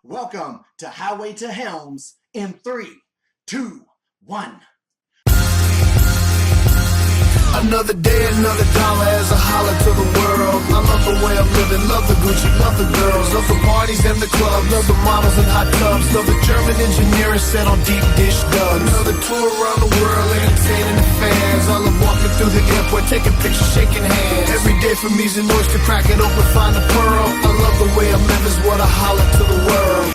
Welcome to Highway to Helms in 3, 2, 1. Another day, another dollar as I holler to the world. I love the way I'm living, love the Gucci, love the girls, love the parties and the clubs, love the models and hot tubs, love the German engineering set on deep dish dubs. Another tour around the world, entertaining the fans. I love walking through the airport, taking pictures, shaking hands. Every day from music noise to crack it open, find a pearl. I love the way I'm living, is what I holler to the world.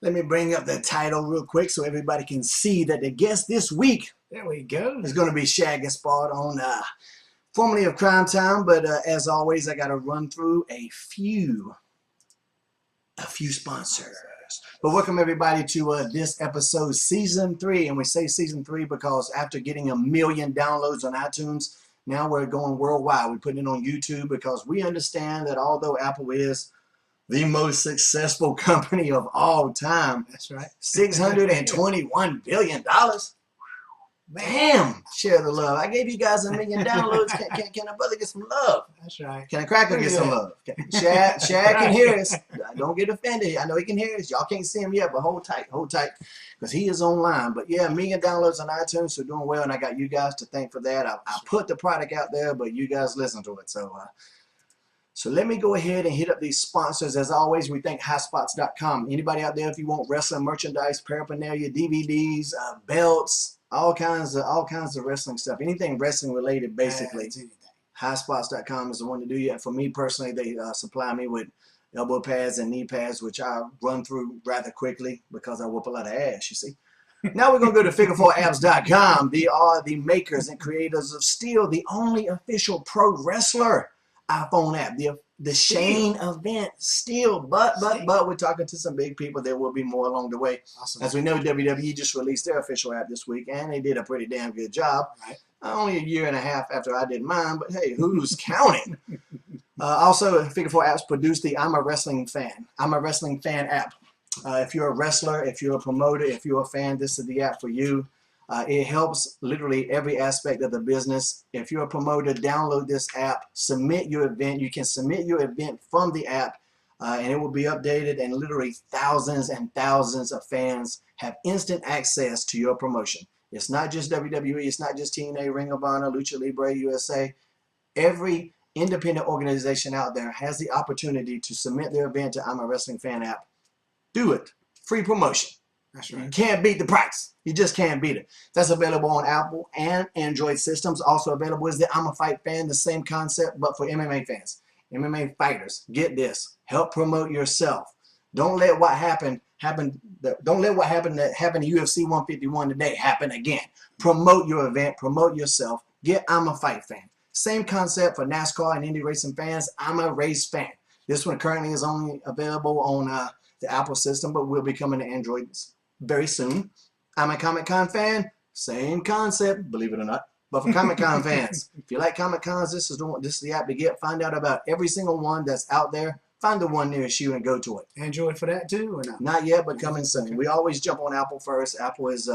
Let me bring up the title real quick so everybody can see that the guest this week, there we go, is going to be Shad Gaspard on formerly of Crime Time. But as always, I got to run through a few sponsors. But welcome everybody to this episode, Season 3. And we say Season 3 because after getting 1 million downloads on iTunes, now we're going worldwide. We're putting it on YouTube because we understand that although Apple is the most successful company of all time. That's right. $621 billion. Damn, share the love. I gave you guys 1 million downloads. Can a brother get some love? That's right. Can a cracker get some love? Shad can hear us. Don't get offended. I know he can hear us. Y'all can't see him yet, but hold tight, because he is online. But yeah, 1 million downloads on iTunes, so doing well, and I got you guys to thank for that. I put the product out there, but you guys listen to it. So let me go ahead and hit up these sponsors. As always, we thank highspots.com. Anybody out there, if you want wrestling merchandise, paraphernalia, DVDs, belts, all kinds of wrestling stuff, anything wrestling related, basically, highspots.com is the one to do it. For me personally, they supply me with elbow pads and knee pads, which I run through rather quickly because I whoop a lot of ass, you see. Now we're going to go to figure4apps.com. They are the makers and creators of Steel, the only official pro wrestler iPhone app, the Shane event still, but we're talking to some big people. There will be more along the way. Awesome. As we know, WWE just released their official app this week, and they did a pretty damn good job. Right. Only 1.5 years after I did mine, but hey, who's counting? Also, Figure 4 Apps produced the I'm a Wrestling Fan app. If you're a wrestler, if you're a promoter, if you're a fan, this is the app for you. It helps literally every aspect of the business. If you're a promoter, download this app, submit your event. You can submit your event from the app, and it will be updated, and literally thousands and thousands of fans have instant access to your promotion. It's not just WWE, it's not just TNA, Ring of Honor, Lucha Libre, USA. Every independent organization out there has the opportunity to submit their event to I'm a Wrestling Fan app. Do it. Free promotion. That's right. You can't beat the price. You just can't beat it. That's available on Apple and Android systems. Also available is the I'm a Fight Fan, the same concept, but for MMA fans, MMA fighters. Get this. Help promote yourself. Don't let what happened that happened to UFC 151 today happen again. Promote your event. Promote yourself. Get I'm a Fight Fan. Same concept for NASCAR and Indy racing fans. I'm a Race Fan. This one currently is only available on the Apple system, but will be coming to Android very soon. I'm a Comic-Con fan, same concept, believe it or not. But for Comic-Con fans, if you like Comic-Cons, this is the app to get. Find out about every single one that's out there. Find the one nearest you and go to it. Android for that too, or not? Not yet, but coming soon. We always jump on Apple first. Apple is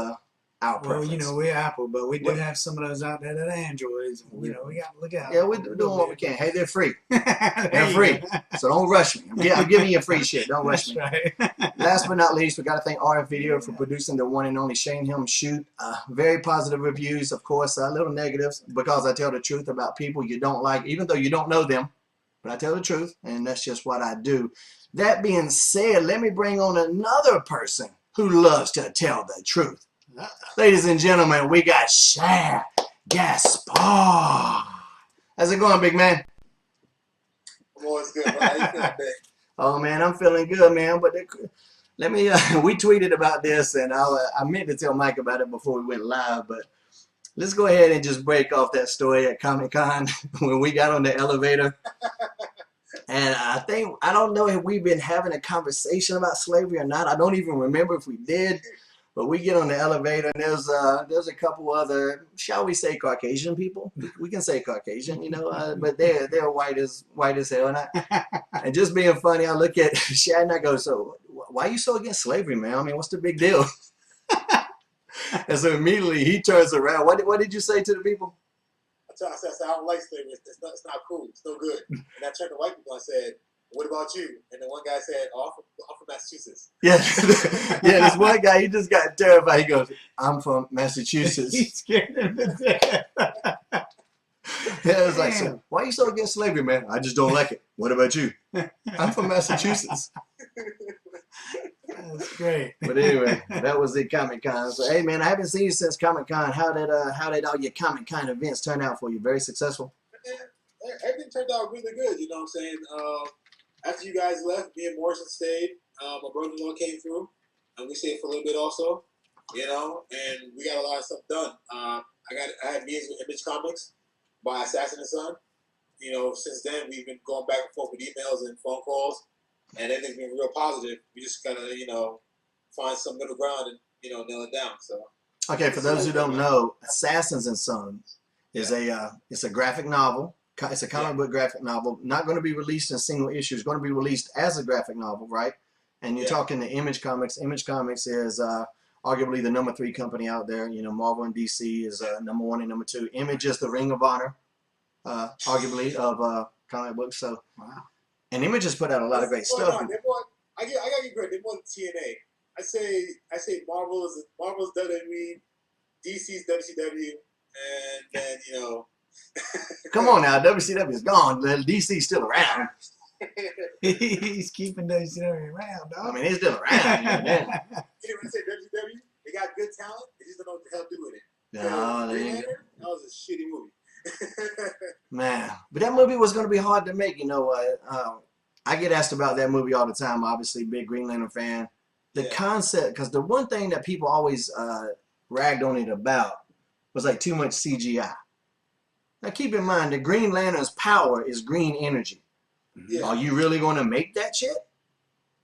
our preference. Well, you know, we're Apple, but we do have some of those out there that are Androids. You know, we got to look out. Yeah, we're doing what we can. Hey, they're free. They're free. So don't rush me. I'm giving you free shit. Don't rush me. Right. Last but not least, we got to thank RF Video for producing the one and only Shane Helms shoot. Very positive reviews, of course. Little negatives because I tell the truth about people you don't like, even though you don't know them. But I tell the truth, and that's just what I do. That being said, let me bring on another person who loves to tell the truth. Ladies and gentlemen, we got Shad Gaspard. How's it going, big man? I'm always good, bro. How you feeling, big? Oh, man, I'm feeling good, man. But let me, we tweeted about this, and I meant to tell Mike about it before we went live, but let's go ahead and just break off that story at Comic-Con when we got on the elevator. And I don't know if we've been having a conversation about slavery or not. I don't even remember if we did. But we get on the elevator, and there's a couple other, shall we say, Caucasian people. We can say Caucasian, you know, but they're white as hell. And just being funny, I look at Shad and I go, so why are you so against slavery, man? I mean, what's the big deal? And so immediately he turns around. What did you say to the people? I said, I don't like slavery. It's not cool. It's no good. And I turned to white people and said, what about you? And the one guy said, oh, I'm from Massachusetts. Yeah, yeah. This one guy, he just got terrified. He goes, "I'm from Massachusetts." He's scared him to death. Yeah, it's like, so, why are you so against slavery, man? I just don't like it. What about you? I'm from Massachusetts. That's great. But anyway, that was the Comic Con. So, hey, man, I haven't seen you since Comic Con. How did all your Comic Con events turn out for you? Very successful. Everything turned out really good. You know what I'm saying? After you guys left, me and Morrison stayed. My brother-in-law came through, and we stayed for a little bit also. You know, and we got a lot of stuff done. I had meetings with Image Comics by Assassin and Son. You know, since then we've been going back and forth with emails and phone calls, and everything's been real positive. We just gotta, you know, find some middle ground and, you know, nail it down. So. Okay, for those who don't know, Assassins and Son is it's a graphic novel. It's a comic book graphic novel. Not going to be released in single issue. It's going to be released as a graphic novel, right? And you're talking to Image Comics. Image Comics is arguably the #3 company out there. You know, Marvel and DC is #1 and #2. Image is the Ring of Honor, arguably, of comic books. So, Wow. and Image has put out a lot of great stuff. I gotta get credit. They won TNA. I say Marvel's WWE, DC's WCW, and then, you know. Come on now, WCW is gone. DC's still around. He's keeping WCW around, dog. I mean, he's still around. You know when I say WCW, they got good talent. They just don't know what the hell to do with it. No, they Green ain't. Lantern, that was a shitty movie. Man, but that movie was going to be hard to make. You know, I get asked about that movie all the time. Obviously, big Green Lantern fan. The concept, because the one thing that people always ragged on it about was like too much CGI. Now, keep in mind, the Green Lantern's power is green energy. Yeah. Are you really going to make that shit?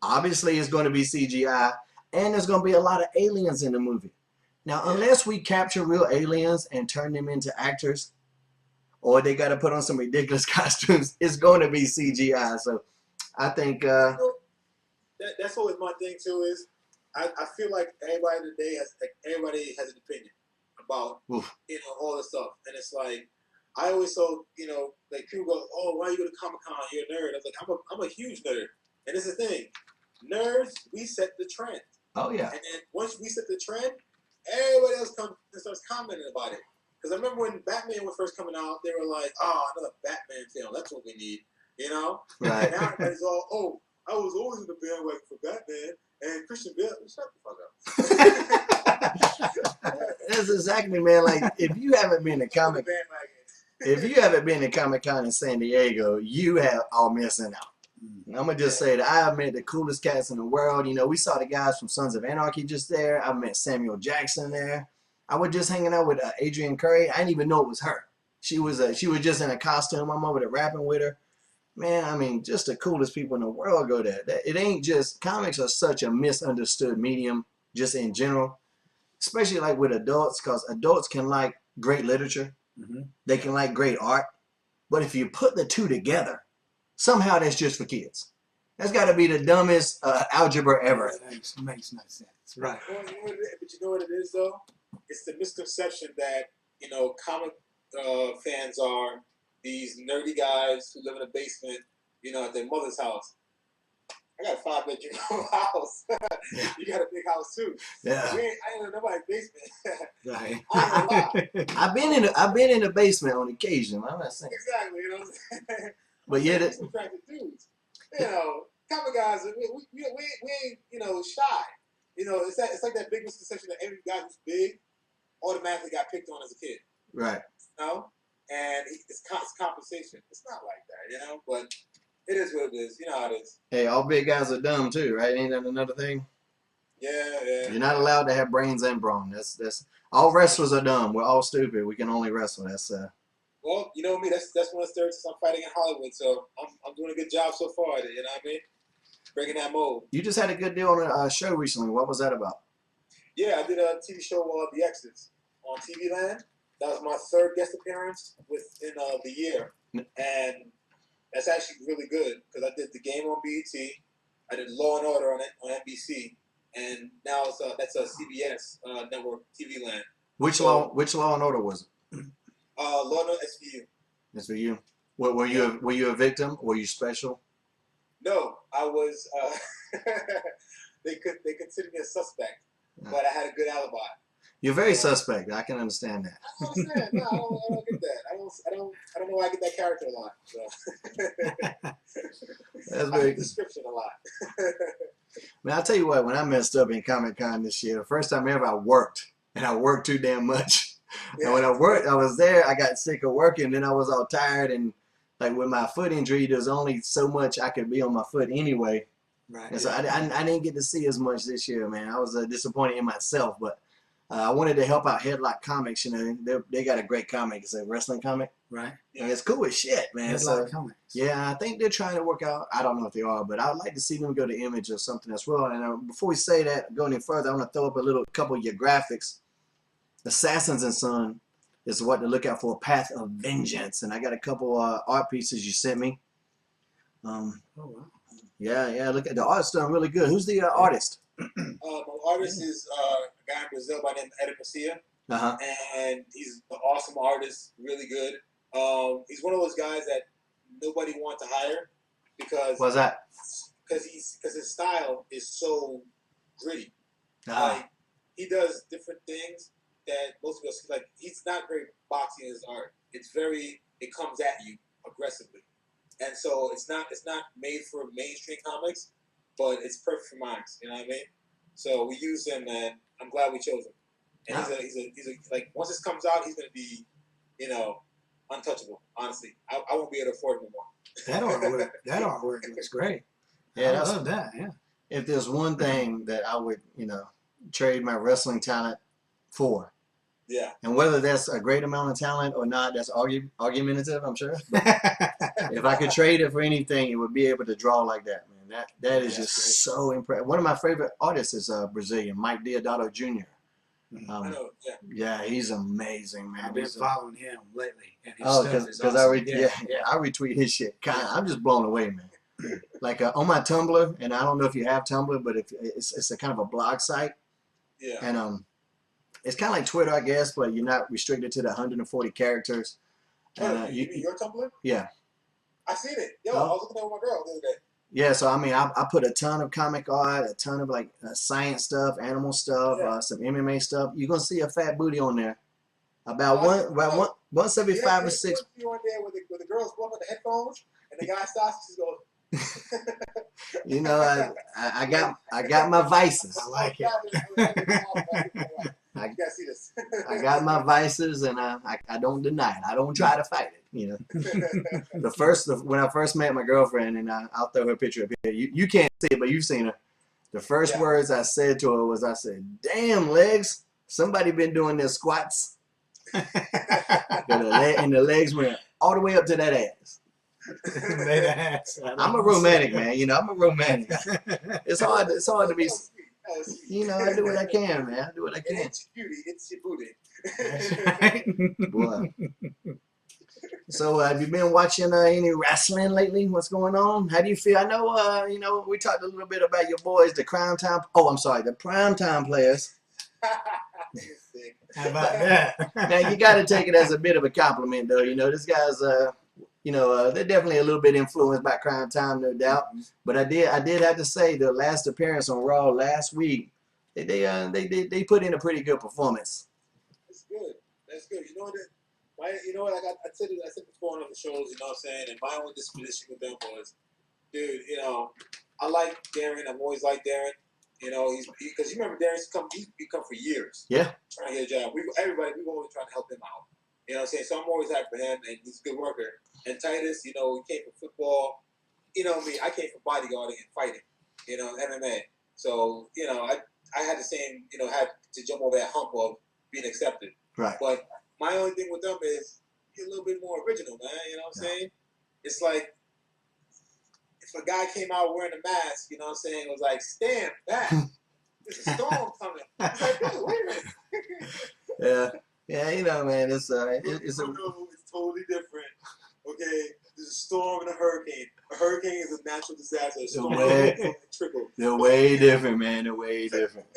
Obviously, it's going to be CGI, and there's going to be a lot of aliens in the movie. Now, unless we capture real aliens and turn them into actors, or they got to put on some ridiculous costumes, it's going to be CGI. So, I think that's always my thing too. Is I feel like everybody has an opinion about you know, all this stuff, and it's like I always told, you know, like people go, oh, why you go to Comic-Con? You're a nerd. I was like, I'm a huge nerd, and it's the thing, nerds, we set the trend. Oh yeah. And then once we set the trend, everybody else comes and starts commenting about it. Because I remember when Batman was first coming out, they were like, oh, another Batman film. That's what we need, you know? Right. Now everybody's all, oh, I was always in the bandwagon for Batman, and Christian Bale, shut the fuck up. That's exactly, man. Like, if you haven't been to Comic Con in San Diego, you are missing out. And I'm gonna just say that I have met the coolest cats in the world. You know, we saw the guys from Sons of Anarchy just there. I met Samuel Jackson there. I was just hanging out with Adrienne Curry. I didn't even know it was her. She was just in a costume. I'm over there rapping with her. Man, I mean, just the coolest people in the world go there. It ain't just, comics are such a misunderstood medium, just in general, especially like with adults, because adults can like great literature. They can like great art. But if you put the two together, somehow that's just for kids. That's got to be the dumbest algebra ever. That makes no sense. Right. But you know what it is, though? It's the misconception that, you know, comic fans are these nerdy guys who live in a basement, you know, at their mother's house. I got a 5-bedroom house. You got a big house too. Yeah. I ain't in nobody's basement. Right. I ain't gonna lie. I've been in the basement on occasion. I'm not saying. Exactly, you know what I'm saying? But yeah, Some attractive dudes. You know, comic guys, we ain't, you know, shy. You know, it's like that big misconception that every guy who's big automatically got picked on as a kid. right. You know? And it's compensation. It's not like that, you know? But it is what it is. You know how it is. Hey, all big guys are dumb too, right? Ain't that another thing? Yeah. You're not allowed to have brains and brawn. That's all wrestlers are dumb. We're all stupid. We can only wrestle. That's Well, you know me. That's one of the stereotypes I'm fighting in Hollywood. So I'm doing a good job so far. You know what I mean? Breaking that mold. You just had a good deal on a show recently. What was that about? Yeah, I did a TV show, The Exits, on TV Land. That was my 3rd guest appearance within the year, and that's actually really good because I did The Game on BET, I did Law and Order on NBC, and now that's a CBS network, TV Land. Which Law and Order was it? Law and Order SVU. That's for you. Were you a victim? Were you special? I was. They considered me a suspect, but I had a good alibi. You're very suspect. I can understand that. I don't understand. No, I don't get that. I don't know why I get that character a lot. So. That's I very get description a lot. Man, I'll tell you what, when I messed up in Comic-Con this year, the first time ever I worked, and I worked too damn much. Yeah. And when I worked, I was there, I got sick of working, then I was all tired, and like with my foot injury, there's only so much I could be on my foot anyway. Right. And so I didn't get to see as much this year, man. I was disappointed in myself, but I wanted to help out Headlock Comics. You know, they got a great comic. It's a wrestling comic. Right. And it's cool as shit, man. Headlock Comics. Yeah, I think they're trying to work out. I don't know if they are, but I'd like to see them go to Image or something as well. And before we say that, go any further, I want to throw up a couple of your graphics. Assassins and Son is what to look out for. Path of Vengeance, and I got a couple art pieces you sent me. Oh wow. Yeah. Look at the art's done really good. Who's the artist? My artist is a guy in Brazil by the name of Ed Uh-huh. and he's an awesome artist, really good. He's one of those guys that nobody wants to hire because What's that? because his style is so gritty. Ah. Like he does different things that most of us like. He's not very boxy in his art. It comes at you aggressively, and so it's not made for mainstream comics, but it's perfect for mine. You know what I mean? So we use him, and I'm glad we chose him. And he's a like once this comes out, he's gonna be, untouchable. Honestly, I won't be able to afford him more. That artwork looks great. Yeah, I love that. Yeah. If there's one thing that I would, trade my wrestling talent for, Yeah. and whether that's a great amount of talent or not, that's argumentative, I'm sure. But if I could trade it for anything, it would be able to draw like that, man. That is just so impressive. One of my favorite artists is Brazilian, Mike Deodato Jr. I know. Yeah. Yeah, he's amazing, man. I've been following him lately, and his Oh, stuff is because awesome. I retweet his shit. I'm just blown away, man. Like on my Tumblr, and I don't know if you have Tumblr, but if it's a kind of a blog site, Yeah. and it's kind of like Twitter, I guess, but you're not restricted to the 140 characters. And, you mean your Tumblr? Yeah. I seen it. Yo, Oh. I was looking at with my girl the other day. Yeah, so I mean, I put a ton of comic art, a ton of like science stuff, animal stuff, some MMA stuff. You're gonna see a fat booty on there. About once every 5 or 6. You on there with the girls blowing the headphones, and the guy stops and just goes. I got my vices. I like it. You gotta see this. I got my vices, and I don't deny it. I don't try to fight it. When I first met my girlfriend, and I'll throw her picture up here. You can't see it, but you've seen her. The first words I said to her was, I said, "Damn legs, somebody been doing their squats." And the legs went all the way up to that ass. I'm a romantic, man. I'm a romantic. It's hard to be. I do what I can, man. I do what I can. It's beauty. It's your booty. That's right. Boy. So, have you been watching any wrestling lately? What's going on? How do you feel? I know, we talked a little bit about your boys, the the primetime players. How about that? Now, you got to take it as a bit of a compliment, though. This guy's, they're definitely a little bit influenced by Crime Time, no doubt. But I did have to say, the last appearance on Raw last week, they put in a pretty good performance. That's good. I said it before on other shows. You know what I'm saying? And my own disposition with them was, dude. I like Darren. I've always liked Darren. Because you remember Darren's come for years. Yeah. Trying to get a job. We've always tried to help him out. You know what I'm saying? So I'm always happy for him, and he's a good worker. And Titus, he came from football. Me, I came from bodyguarding and fighting. MMA. So I had the same. Had to jump over that hump of being accepted. Right. But my only thing with them is you're a little bit more original, man. You know what I'm saying? It's like if a guy came out wearing a mask, you know what I'm saying, it was like, stand back. There's a storm coming. It's like, dude, wait a minute. Yeah, man, it's it's totally different. Okay, there's a storm and a hurricane. A hurricane is a natural disaster. A storm trickle. They're way different, man. They're way different.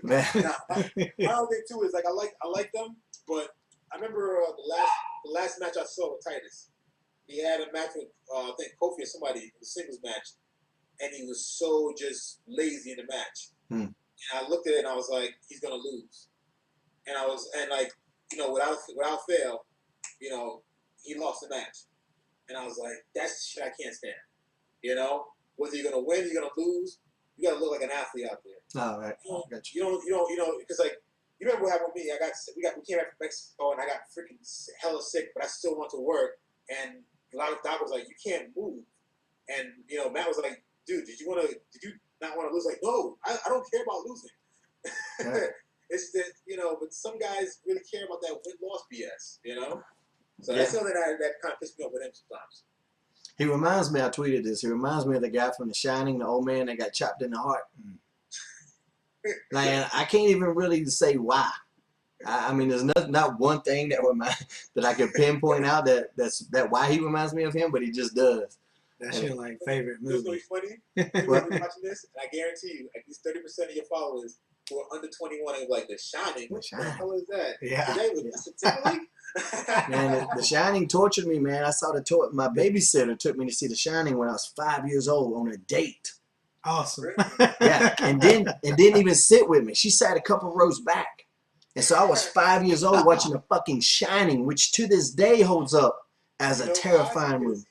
Man. My other thing too is I like them, but I remember the last match I saw with Titus. he had a match with I think Kofi or somebody, a singles match, and he was so just lazy in the match. And I looked at it and I was like, he's gonna lose. And like, you know, without fail, you know, he lost the match. And I was like, that's shit I can't stand. You know, whether you're gonna win, you're gonna lose, you gotta look like an athlete out there. Oh, right. You don't, because like, you remember what happened with me? We came back from Mexico and I got freaking hella sick, but I still went to work. And a lot of doctors were like, you can't move. And you know, Matt was like, dude, did you not want to lose? Like, no, I don't care about losing. Yeah. It's that, you know, but some guys really care about that win-loss BS, you know? So that's something that kind of pissed me off with him sometimes. He reminds me, I tweeted this, he reminds me of the guy from The Shining, the old man that got chopped in the heart. Like, I can't even really say why. I mean, there's not one thing that I could pinpoint out that's why he reminds me of him, but he just does. That's your like favorite movie. It's going to be funny. You're watching this, and I guarantee you, at least 30% of your followers who are under 21 are like, The Shining? What the hell is that? Yeah. Man, The Shining tortured me, man. I saw my babysitter took me to see The Shining when I was 5 years old on a date. Awesome. Yeah, and didn't even sit with me. She sat a couple rows back. And so I was 5 years old watching The fucking Shining, which to this day holds up as a terrifying movie.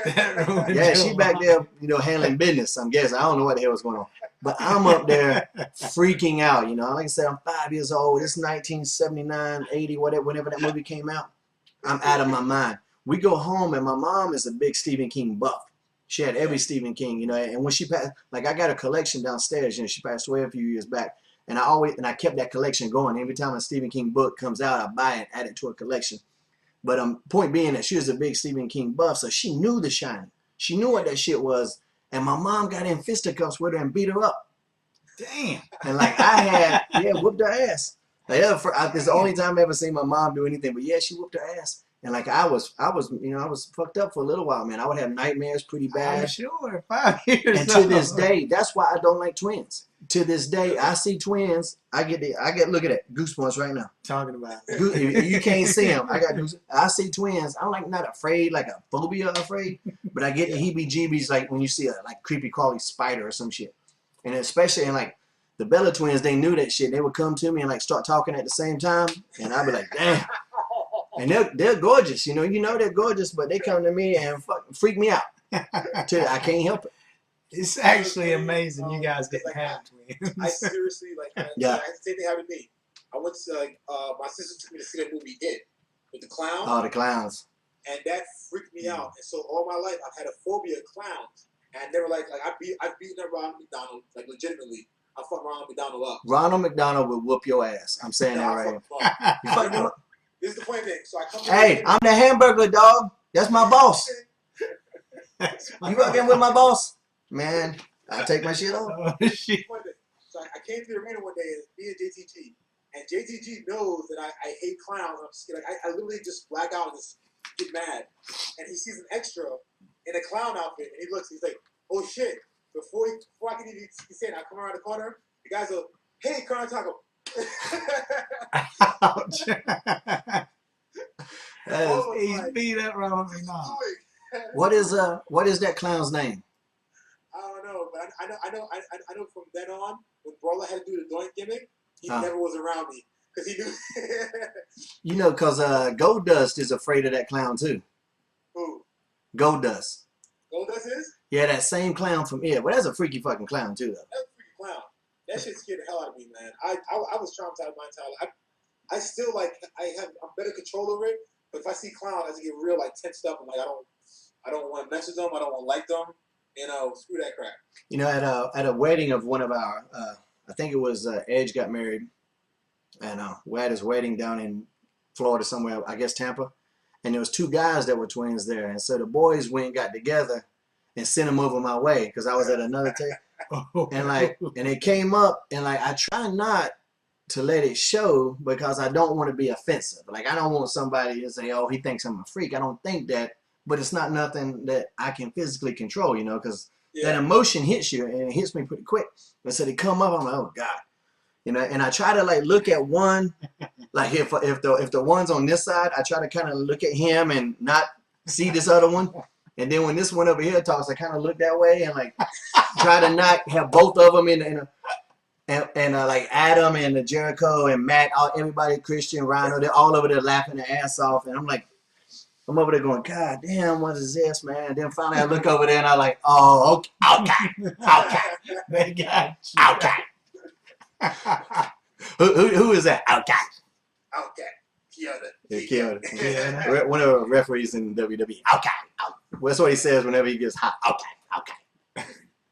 Yeah, she back there, you know, handling business, I'm guessing. I don't know what the hell was going on. But I'm up there freaking out, you know. Like I said, I'm 5 years old. It's 1979, 80, whenever that movie came out. I'm out of my mind. We go home, and my mom is a big Stephen King buff. She had every Stephen King, you know. And when she passed, like I got a collection downstairs, you know, she passed away a few years back. And I kept that collection going. Every time a Stephen King book comes out, I buy it, add it to a collection. But point being that she was a big Stephen King buff, so she knew The Shining. She knew what that shit was. And my mom got in fisticuffs with her and beat her up. Damn. And like whooped her ass. Like, it's the only time I ever seen my mom do anything. But yeah, she whooped her ass. And like I was fucked up for a little while, man. I would have nightmares pretty bad. I'm sure. 5 years. And to this day, that's why I don't like twins. To this day, I see twins. I get look at it, goosebumps right now. Talking about you can't see them. I see twins. I'm like not afraid, like a phobia afraid, but I get the heebie-jeebies like when you see a like creepy crawly spider or some shit. And especially in like the Bella twins, they knew that shit. They would come to me and like start talking at the same time, and I'd be like, damn. And they're gorgeous, you know they're gorgeous, but they come to me and fucking freak me out. I can't help it. It's actually amazing you guys didn't have twins. I seriously, like, yeah. Same thing happened to me. I went to, like, my sister took me to see that movie It, with the clown. Oh, the clowns. And that freaked me out. And so all my life, I've had a phobia of clowns. And I never, I've beaten up Ronald McDonald, like, legitimately. I fucked Ronald McDonald up. Ronald McDonald will whoop your ass. I'm saying that right here. You fucked him up? This is the point thing. So I come Hey, I'm the hamburger dog. That's my boss. You fucking with my boss? Man, I take my shit off. Oh, shit. So I came to the arena one day and me and JTG. And JTG knows that I hate clowns. I'm just like, I literally just black out and just get mad. And he sees an extra in a clown outfit and he looks, he's like, oh shit. Before I can even say it, I come around the corner, the guy's like, hey, Colonel Taco. Ouch. He's like, beat up Ronald McDonald. What is that clown's name? I don't know, but I know from then on, when Brawler had to do the doink gimmick, he never was around me because he knew. You know, because Goldust is afraid of that clown too. Who? Goldust. Goldust is? Yeah, that same clown from It. Well, that's a freaky fucking clown too, though. That's a freaking clown. That shit scared the hell out of me, man. I was traumatized my entire life. I still I'm better control over it, but if I see clowns, I just get real like tensed up. I'm like, I don't want to mess with them. I don't want to like them. You know, screw that crap. You know, at a wedding of one of our, I think it was Edge got married, and we had his wedding down in Florida somewhere, I guess Tampa, and there was two guys that were twins there, and so the boys went and got together and sent them over my way because I was at another table, and it came up, and like I try not to let it show because I don't want to be offensive. Like I don't want somebody to say, oh, he thinks I'm a freak. I don't think that. But it's not nothing that I can physically control, you know, because that emotion hits you and it hits me pretty quick. And so they come up, I'm like, oh God, you know. And I try to like look at one, like if the one's on this side, I try to kind of look at him and not see this other one. And then when this one over here talks, I kind of look that way and like try to not have both of them and like Adam and Jericho and Matt, everybody, Christian, Rhino, they're all over there laughing their ass off. And I'm over there going, God damn, what is this, man? And then finally I look over there and I'm like, oh, okay. They got you. Who is that? Okay. Kyoto. Kyoto. Yeah. One of the referees in WWE. Okay. Well, that's what he says whenever he gets hot. Okay.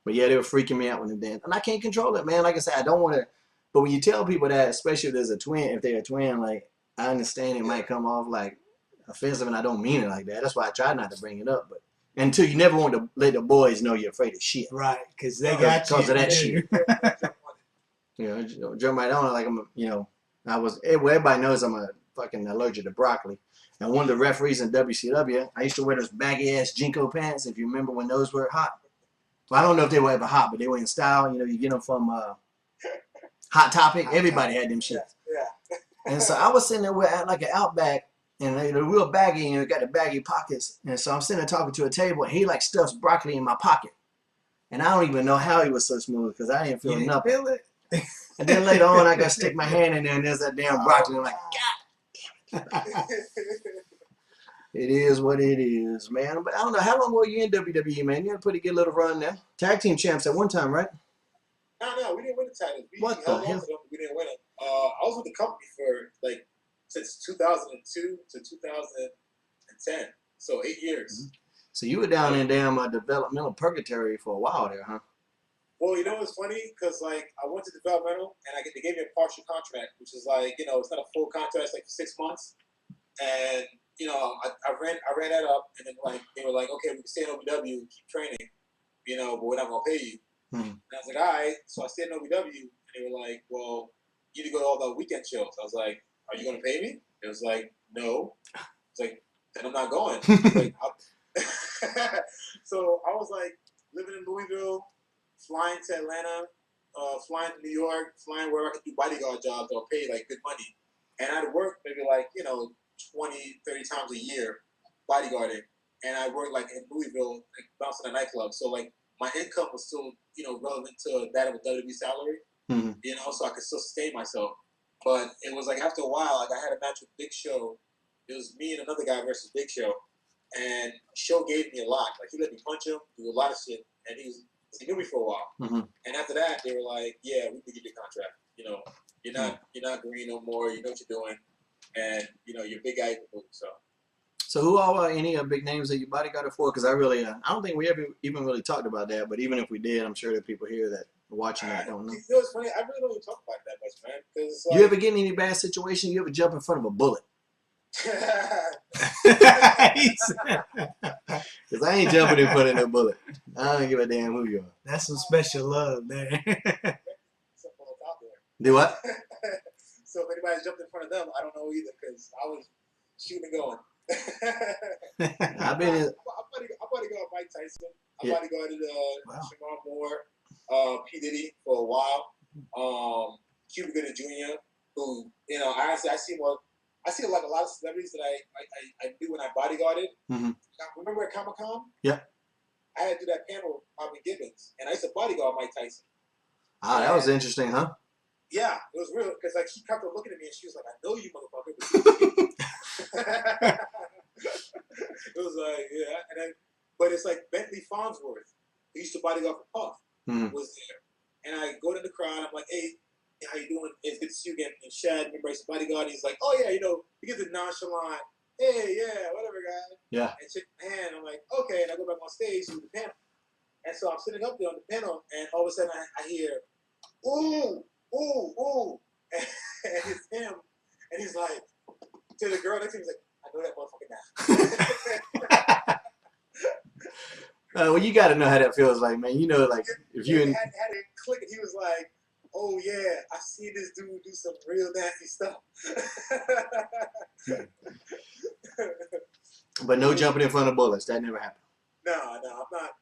But yeah, they were freaking me out when they danced. And I can't control it, man. Like I said, I don't want to. But when you tell people that, especially if there's a twin, if they're a twin, like, I understand it might come off like offensive, and I don't mean it like that. That's why I try not to bring it up. But until you never want to let the boys know you're afraid of shit. Right, because they got you. Because of that shit. Jump right on it like everybody knows I'm a fucking allergic to broccoli. And one of the referees in WCW, I used to wear those baggy ass Jinko pants, if you remember when those were hot. Well, I don't know if they were ever hot, but they were in style. You get them from Hot Topic. Everybody had them shit. Yeah. And so I was sitting there with like an Outback, and they're real baggy, and got the baggy pockets. And so I'm sitting there talking to a table, and he like stuffs broccoli in my pocket. And I don't even know how he was so smooth because I didn't feel nothing. Feel it? And then later on, I got to stick my hand in there, and there's that damn broccoli. I'm like, God. It is what it is, man. But I don't know. How long were you in WWE, man? You had a pretty good little run there. Tag team champs at one time, right? No, we didn't win the titles. What the hell? We didn't win it. I was with the company for like since 2002 to 2010, so 8 years. Mm-hmm. So you were down in damn developmental purgatory for a while there, huh? Well, you know what's funny? Because like I went to developmental and they gave me a partial contract, which is like it's not a full contract, it's like 6 months. And I ran that up, and then like they were like, okay, we can stay in OVW and keep training, but we're not gonna pay you. And I was like, all right. So I stayed in OVW, and they were like, well, you need to go to all the weekend shows. I was like, are you gonna pay me? It was like, no. It's like, then I'm not going. Like, so I was like living in Louisville, flying to Atlanta, flying to New York, flying where I could do bodyguard jobs that were paid like good money. And I'd work maybe like 20, 30 times a year bodyguarding. And I worked like in Louisville, like bouncing a nightclub. So like my income was still, relevant to that of a WWE salary, so I could still sustain myself. But it was like after a while, like I had a match with Big Show. It was me and another guy versus Big Show. And Show gave me a lot. Like he let me punch him, do a lot of shit. And he knew me for a while. And after that, they were like, yeah, we can give you a contract. You're not green no more. You know what you're doing. And, you're a big guy. So who all are any big names that you bodyguarded for? Because I don't think we ever even really talked about that. But even if we did, I'm sure that people here that are watching that don't know. It's funny. I really don't even talk about that much, man. Cause you ever get in any bad situation? You ever jump in front of a bullet? Because I ain't jumping in front of no bullet. I don't give a damn who you are. That's some special love there. Do what? So if anybody's jumped in front of them, I don't know either because I was shooting and going. I've been in. I bodyguarded Mike Tyson. I bodyguarded Shamar Moore, P. Diddy for a while. Cuba Gooding Jr., who, I see like a lot of celebrities that I knew when I bodyguarded. Remember at Comic-Con? Yeah. I had to do that panel with Robin Gibbons, and I used to bodyguard Mike Tyson. Ah, that was interesting, huh? Yeah, it was real because like she kept on looking at me and she was like, "I know you, motherfucker." It was like, yeah, and then, but it's like Bentley Farnsworth, who used to bodyguard for Puff, was there, and I go to the crowd. I'm like, "Hey, how you doing? It's good to see you again." And Shad, remember he's a bodyguard. He's like, "Oh yeah, he gives a nonchalant, hey, yeah, whatever, guy." Yeah. And shake my hand. I'm like, okay, and I go back on stage with the panel, and so I'm sitting up there on the panel, and all of a sudden I hear, ooh. Ooh, ooh. And it's him. And he's like, to the girl next to him, he's like, I know that motherfucker now. Well, you got to know how that feels like, man. Like, if you... had it click, and he was like, oh, yeah, I see this dude do some real nasty stuff. But no jumping in front of bullets. That never happened. No, I'm not.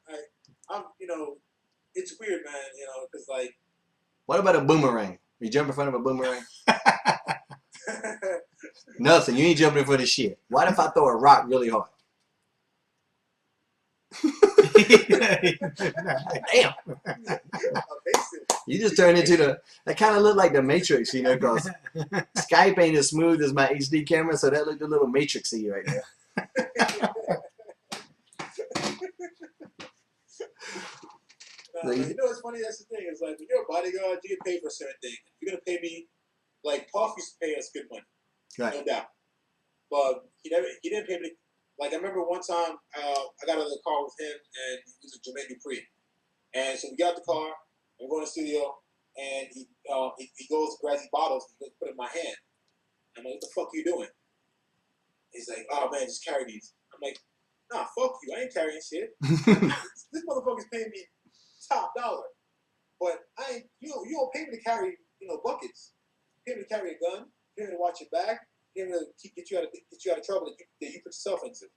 I'm it's weird, man, because, like, what about a boomerang? You jump in front of a boomerang? Nothing. You ain't jumping in front of shit. What if I throw a rock really hard? Damn. You just turned into that kind of looked like the Matrix, you know, because Skype ain't as smooth as my HD camera, so that looked a little Matrixy right there. You know what's funny? That's the thing. It's like when you're a bodyguard, you get paid for a certain thing. You're gonna pay me like Puff used to pay us good money, Right. no doubt. But he didn't pay me. Like I remember one time I got out of the car with him and he was a Jermaine Dupree, and so we got out the car and we're going to the studio and he goes to grab these bottles and he goes to put it in my hand. I'm like, what the fuck are you doing? He's like, oh man, just carry these. I'm like, nah, fuck you, I ain't carrying shit. This motherfucker's paying me top dollar, but you don't pay me to carry buckets. You pay me to carry a gun. You pay me to watch your back. You pay me to get you out of trouble that you put yourself into.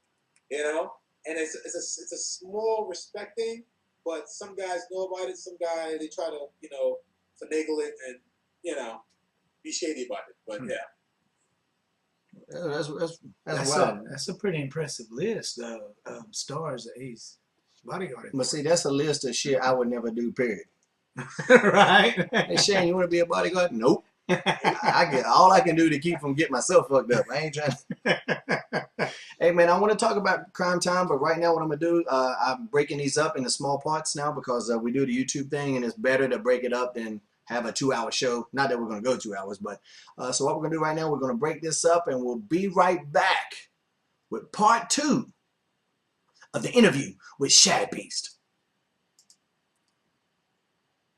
You know, and it's a small respect thing, but some guys know about it. Some guys they try to finagle it and be shady about it. But yeah. That's wild. That's a pretty impressive list of stars that he's bodyguarding. But see, that's a list of shit I would never do, period. Right? Hey, Shane, you want to be a bodyguard? Nope. I get all I can do to keep from getting myself fucked up. I ain't trying to. Hey, man, I want to talk about Crime Time, but right now what I'm going to do, I'm breaking these up into small parts now because we do the YouTube thing, and it's better to break it up than have a 2-hour show. Not that we're going to go 2 hours, but so what we're going to do right now, we're going to break this up, and we'll be right back with part 2 of the interview with Shad Beast.